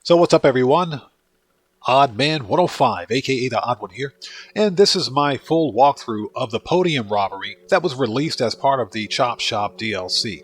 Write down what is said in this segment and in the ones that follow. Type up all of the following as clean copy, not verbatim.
So what's up, everyone? Odd Man 105, aka the Odd One here, and this is my full walkthrough of the Podium Robbery that was released as part of the Chop Shop DLC.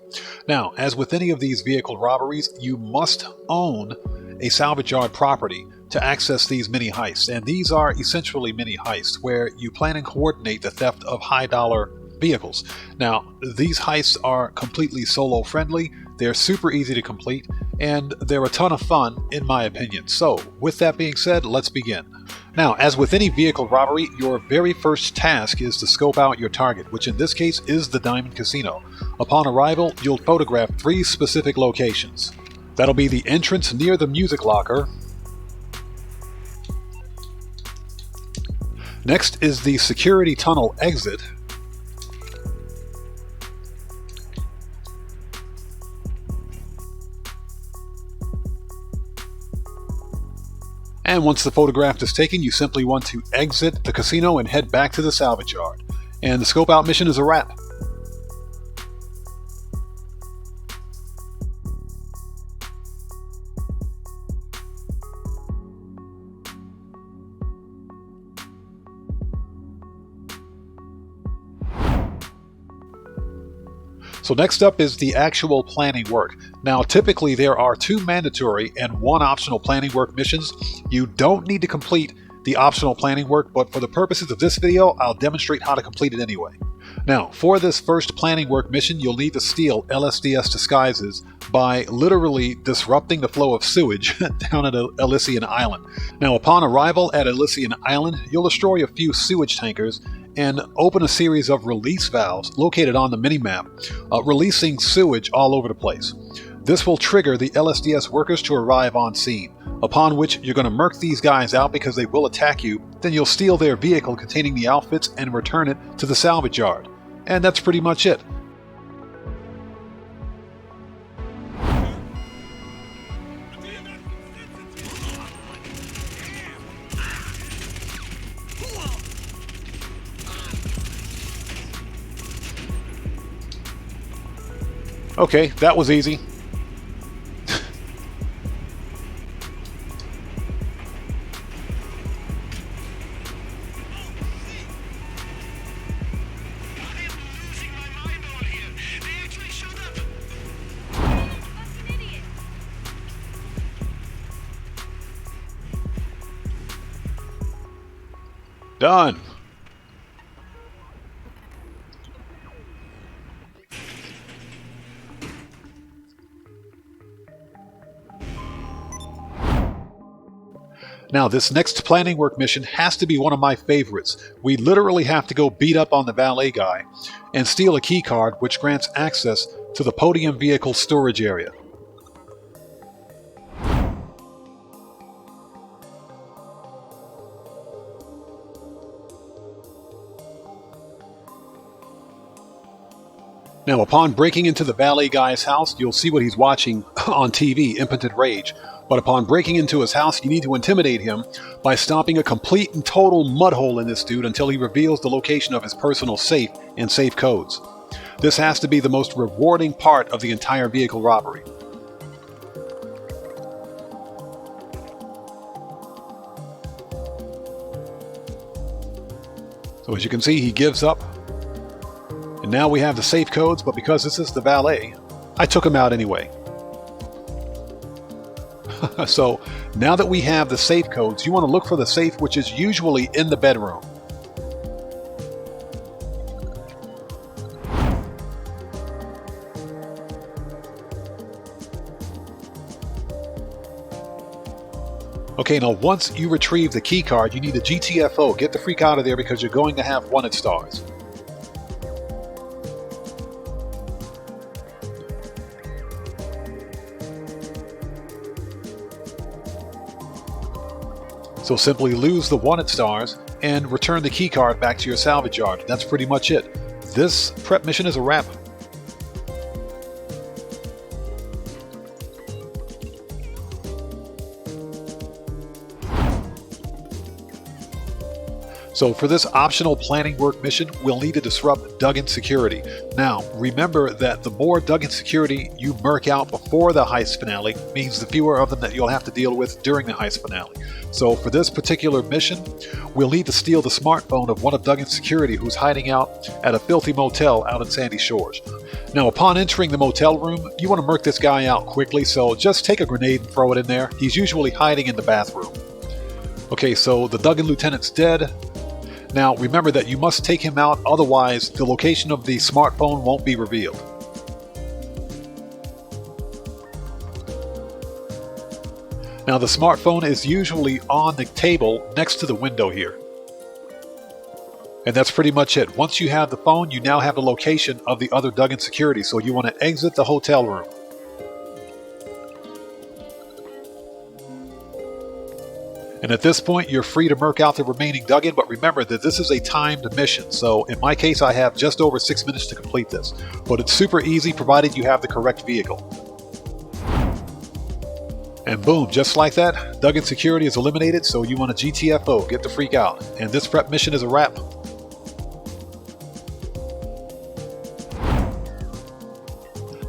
Now, as with any of these vehicle robberies, you must own a salvage yard property to access these mini heists, and these are essentially mini heists where you plan and coordinate the theft of high-dollar vehicles. Now, these heists are completely solo friendly, they're super easy to complete, and they're a ton of fun in my opinion. So, with that being said, let's begin. Now, as with any vehicle robbery, your very first task is to scope out your target, which in this case is the Diamond Casino. Upon arrival, you'll photograph 3 specific locations. That'll be the entrance near the music locker. Next is the security tunnel exit. And once the photograph is taken, you simply want to exit the casino and head back to the salvage yard. And the scope out mission is a wrap. So next up is the actual planning work. Now typically there are 2 mandatory and 1 optional planning work missions. You don't need to complete the optional planning work, but for the purposes of this video, I'll demonstrate how to complete it anyway. Now, for this first planning work mission, you'll need to steal LSDS disguises by literally disrupting the flow of sewage down at Elysian Island. Now, upon arrival at Elysian Island, you'll destroy a few sewage tankers and open a series of release valves located on the minimap, releasing sewage all over the place. This will trigger the LSDS workers to arrive on scene, upon which you're going to murk these guys out because they will attack you. Then you'll steal their vehicle containing the outfits and return it to the salvage yard. And that's pretty much it. Okay, that was easy. Done. Now, this next planning work mission has to be one of my favorites. We literally have to go beat up on the valet guy and steal a key card which grants access to the Podium vehicle storage area. Now, upon breaking into the valet guy's house, you'll see what he's watching on TV, Impotent Rage. But upon breaking into his house, you need to intimidate him by stomping a complete and total mud hole in this dude until he reveals the location of his personal safe and safe codes. This has to be the most rewarding part of the entire vehicle robbery. So as you can see, he gives up. And now we have the safe codes, but because this is the valet, I took him out anyway. So now that we have the safe codes, you want to look for the safe, which is usually in the bedroom. Okay, now once you retrieve the key card, you need a GTFO. Get the freak out of there because you're going to have wanted stars. So simply lose the wanted stars and return the key card back to your salvage yard. That's pretty much it. This prep mission is a wrap. So for this optional planning work mission, we'll need to disrupt Duggan security. Now, remember that the more Duggan security you murk out before the heist finale means the fewer of them that you'll have to deal with during the heist finale. So for this particular mission, we'll need to steal the smartphone of one of Duggan's security who's hiding out at a filthy motel out in Sandy Shores. Now, upon entering the motel room, you want to murk this guy out quickly, so just take a grenade and throw it in there. He's usually hiding in the bathroom. Okay, so the Duggan lieutenant's dead. Now, remember that you must take him out, otherwise the location of the smartphone won't be revealed. Now, the smartphone is usually on the table next to the window here. And that's pretty much it. Once you have the phone, you now have the location of the other Duggan security, so you want to exit the hotel room. And at this point, you're free to murk out the remaining Duggan, but remember that this is a timed mission, so in my case I have just over 6 minutes to complete this. But it's super easy provided you have the correct vehicle. And boom, just like that, Duggan security is eliminated, so you want a GTFO, get the freak out. And this prep mission is a wrap.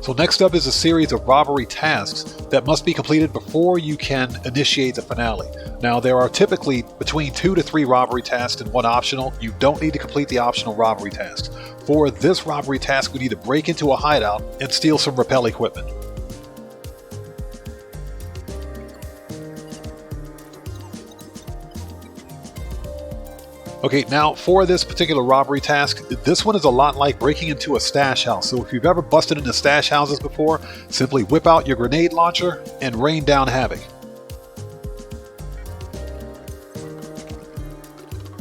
So next up is a series of robbery tasks that must be completed before you can initiate the finale. Now, there are typically between 2 to 3 robbery tasks and 1 optional. You don't need to complete the optional robbery tasks. For this robbery task, we need to break into a hideout and steal some rappel equipment. Okay, now for this particular robbery task, this one is a lot like breaking into a stash house. So if you've ever busted into stash houses before, simply whip out your grenade launcher and rain down havoc.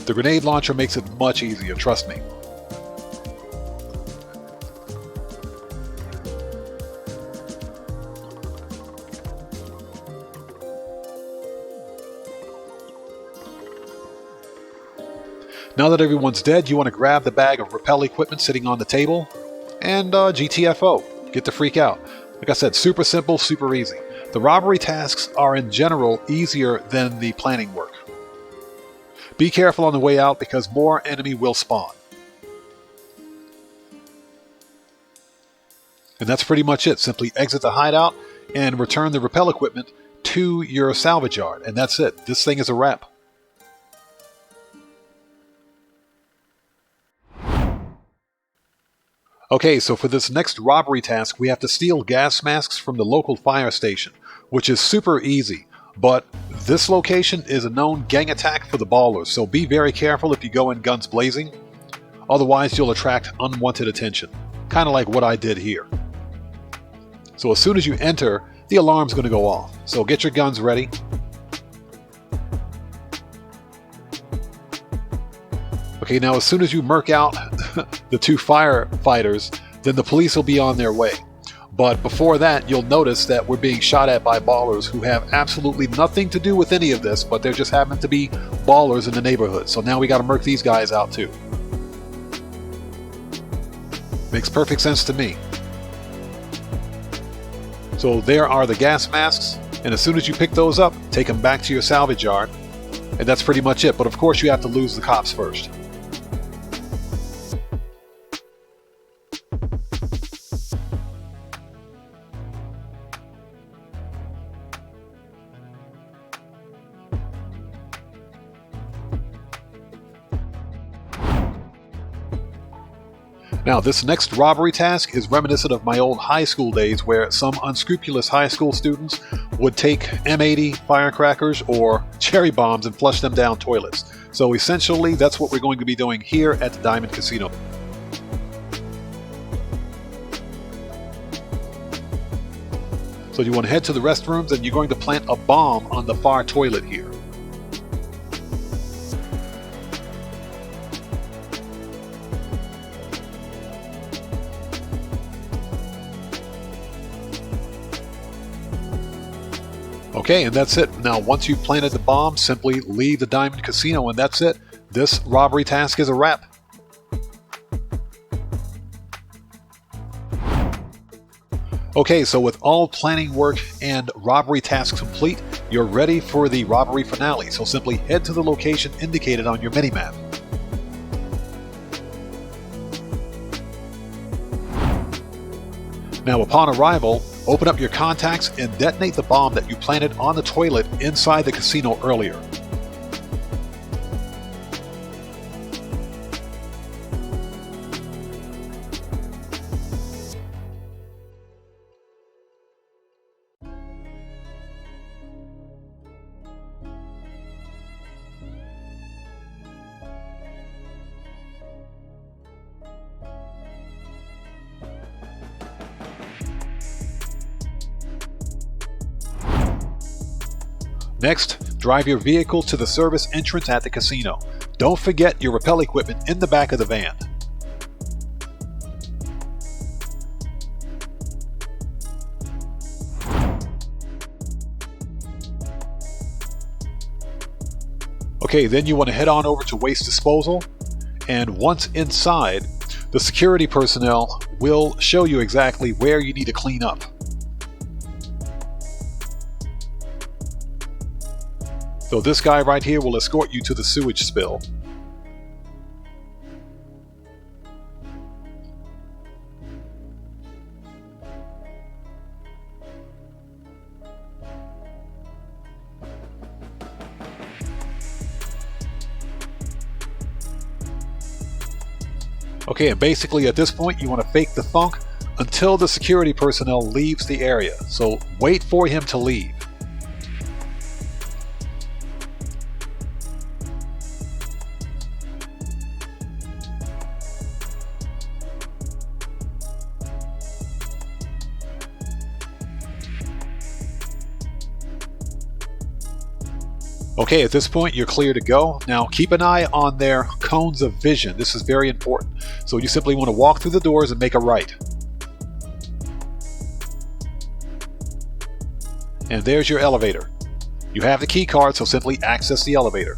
The grenade launcher makes it much easier, trust me. Now that everyone's dead, you want to grab the bag of rappel equipment sitting on the table and GTFO, get the freak out. Like I said, super simple, super easy. The robbery tasks are in general easier than the planning work. Be careful on the way out because more enemy will spawn. And that's pretty much it. Simply exit the hideout and return the rappel equipment to your salvage yard. And that's it. This thing is a wrap. Okay, so for this next robbery task, we have to steal gas masks from the local fire station, which is super easy. But this location is a known gang attack for the ballers, so be very careful if you go in guns blazing. Otherwise, you'll attract unwanted attention. Kind of like what I did here. So as soon as you enter, the alarm's going to go off. So get your guns ready. Okay, now as soon as you murk out the 2 firefighters, then the police will be on their way. But before that, you'll notice that we're being shot at by ballers who have absolutely nothing to do with any of this, but there just happen to be ballers in the neighborhood. So now we got to murk these guys out too. Makes perfect sense to me. So there are the gas masks, and as soon as you pick those up, take them back to your salvage yard, and that's pretty much it. But of course you have to lose the cops first. Now, this next robbery task is reminiscent of my old high school days where some unscrupulous high school students would take M80 firecrackers or cherry bombs and flush them down toilets. So essentially, that's what we're going to be doing here at the Diamond Casino. So you want to head to the restrooms and you're going to plant a bomb on the far toilet here. Okay, and that's it. Now, once you've planted the bomb, simply leave the Diamond Casino, and that's it. This robbery task is a wrap. Okay, so with all planning work and robbery tasks complete, you're ready for the robbery finale. So simply head to the location indicated on your minimap. Now, upon arrival, open up your contacts and detonate the bomb that you planted on the toilet inside the casino earlier. Next, drive your vehicle to the service entrance at the casino. Don't forget your rappel equipment in the back of the van. Okay, then you want to head on over to waste disposal, and once inside, the security personnel will show you exactly where you need to clean up. So this guy right here will escort you to the sewage spill. Okay, and basically at this point you want to fake the funk until the security personnel leaves the area. So wait for him to leave. Okay, at this point you're clear to go. Now keep an eye on their cones of vision. This is very important. So you simply want to walk through the doors and make a right. And there's your elevator. You have the key card, so simply access the elevator.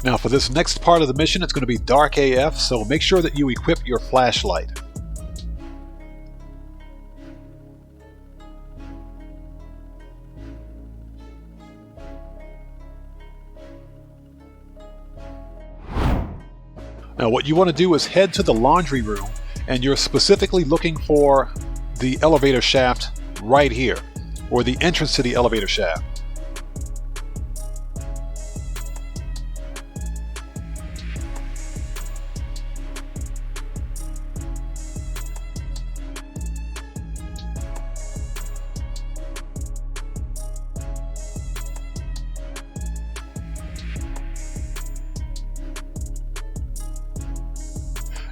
Now for this next part of the mission, it's going to be dark AF, so make sure that you equip your flashlight. Now what you want to do is head to the laundry room, and you're specifically looking for the elevator shaft right here, or the entrance to the elevator shaft.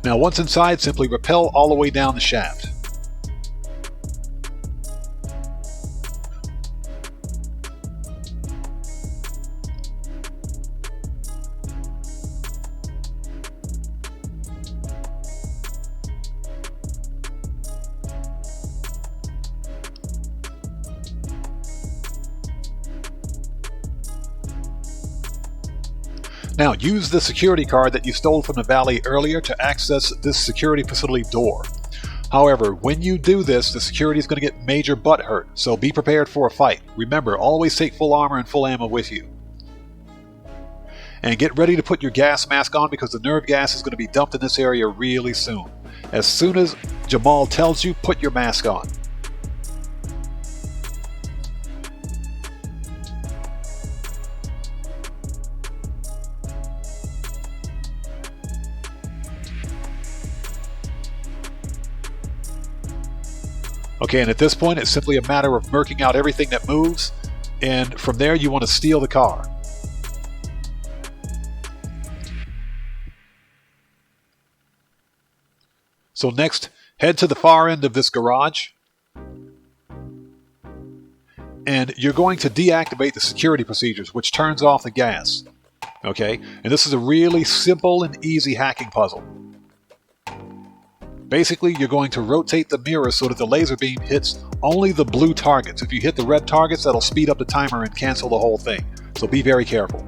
Now once inside, simply rappel all the way down the shaft. Now use the security card that you stole from the valley earlier to access this security facility door. However, when you do this, the security is going to get major butt hurt, so be prepared for a fight. Remember, always take full armor and full ammo with you. And get ready to put your gas mask on because the nerve gas is going to be dumped in this area really soon. As soon as Jamal tells you, put your mask on. Okay, and at this point, it's simply a matter of murking out everything that moves, and from there you want to steal the car. So next, head to the far end of this garage, and you're going to deactivate the security procedures, which turns off the gas. Okay, and this is a really simple and easy hacking puzzle. Basically, you're going to rotate the mirror so that the laser beam hits only the blue targets. If you hit the red targets, that'll speed up the timer and cancel the whole thing. So be very careful.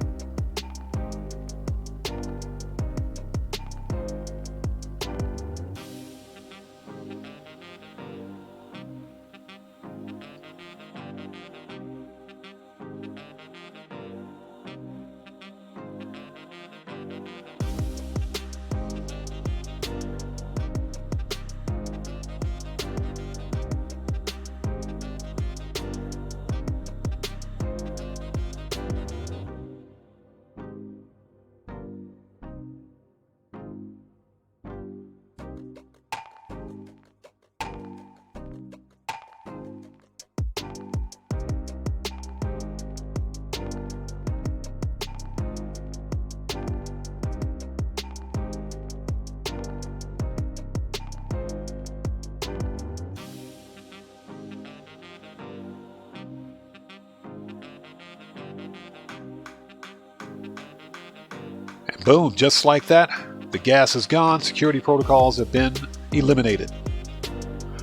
boom, just like that, the gas is gone, security protocols have been eliminated.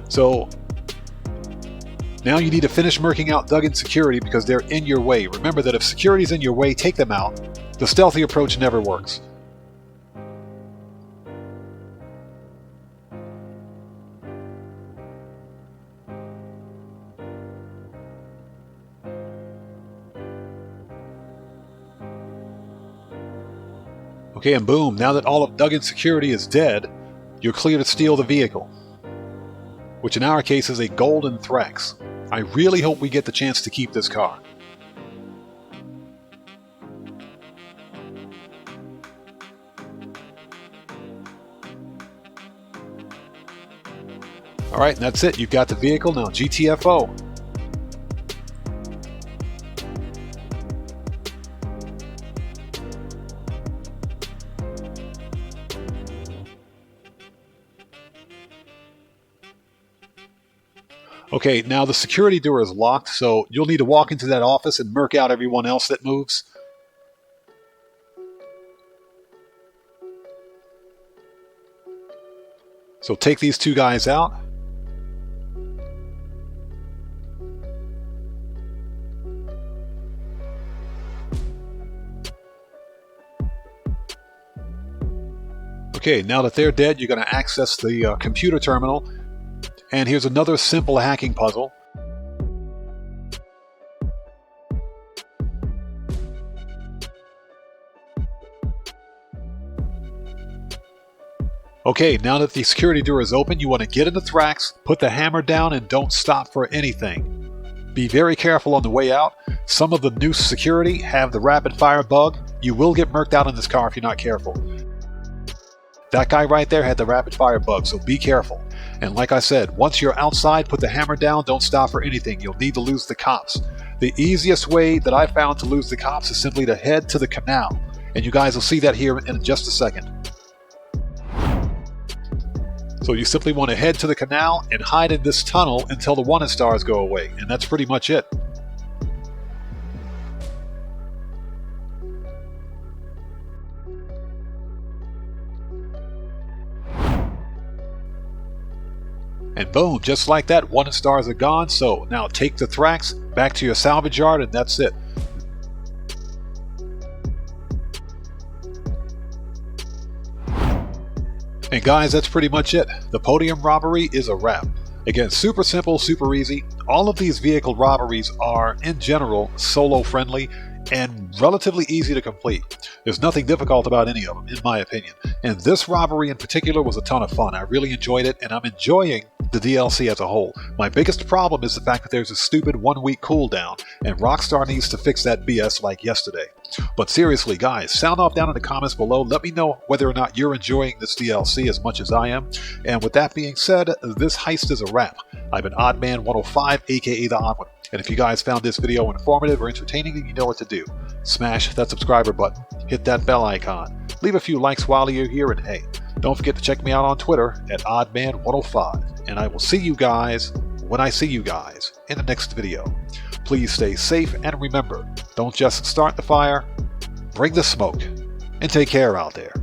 So now you need to finish murking out Duggan security because they're in your way. Remember that if security's in your way, take them out. The stealthy approach never works. Okay, and boom, now that all of Duggan's security is dead, you're clear to steal the vehicle, which in our case is a golden Thrax. I really hope we get the chance to keep this car. Alright, and that's it. You've got the vehicle. Now GTFO. Okay, now the security door is locked, so you'll need to walk into that office and murk out everyone else that moves. So take these two guys out. Okay, now that they're dead, you're going to access the computer terminal. And here's another simple hacking puzzle. Okay, now that the security door is open, you want to get in the Thrax, put the hammer down, and don't stop for anything. Be very careful on the way out. Some of the new security have the rapid fire bug. You will get murked out in this car if you're not careful. That guy right there had the rapid fire bug, so be careful. And like I said, once you're outside, put the hammer down, don't stop for anything. You'll need to lose the cops. The easiest way that I found to lose the cops is simply to head to the canal. And you guys will see that here in just a second. So you simply want to head to the canal and hide in this tunnel until the wanted stars go away. And that's pretty much it. And boom, just like that, wanted stars are gone. So now take the Thrax back to your salvage yard and that's it. And guys, that's pretty much it. The podium robbery is a wrap. Again, super simple, super easy. All of these vehicle robberies are, in general, solo friendly and relatively easy to complete. There's nothing difficult about any of them, in my opinion. And this robbery in particular was a ton of fun. I really enjoyed it, and I'm enjoying the DLC as a whole. My biggest problem is the fact that there's a stupid 1-week cooldown, and Rockstar needs to fix that BS like yesterday. But seriously, guys, sound off down in the comments below. Let me know whether or not you're enjoying this DLC as much as I am. And with that being said, this heist is a wrap. I've been Oddman105, aka The Odd One. And if you guys found this video informative or entertaining, then you know what to do. Smash that subscriber button, hit that bell icon, leave a few likes while you're here, and hey, don't forget to check me out on Twitter at Oddman105. And I will see you guys when I see you guys in the next video. Please stay safe, and remember, don't just start the fire, bring the smoke, and take care out there.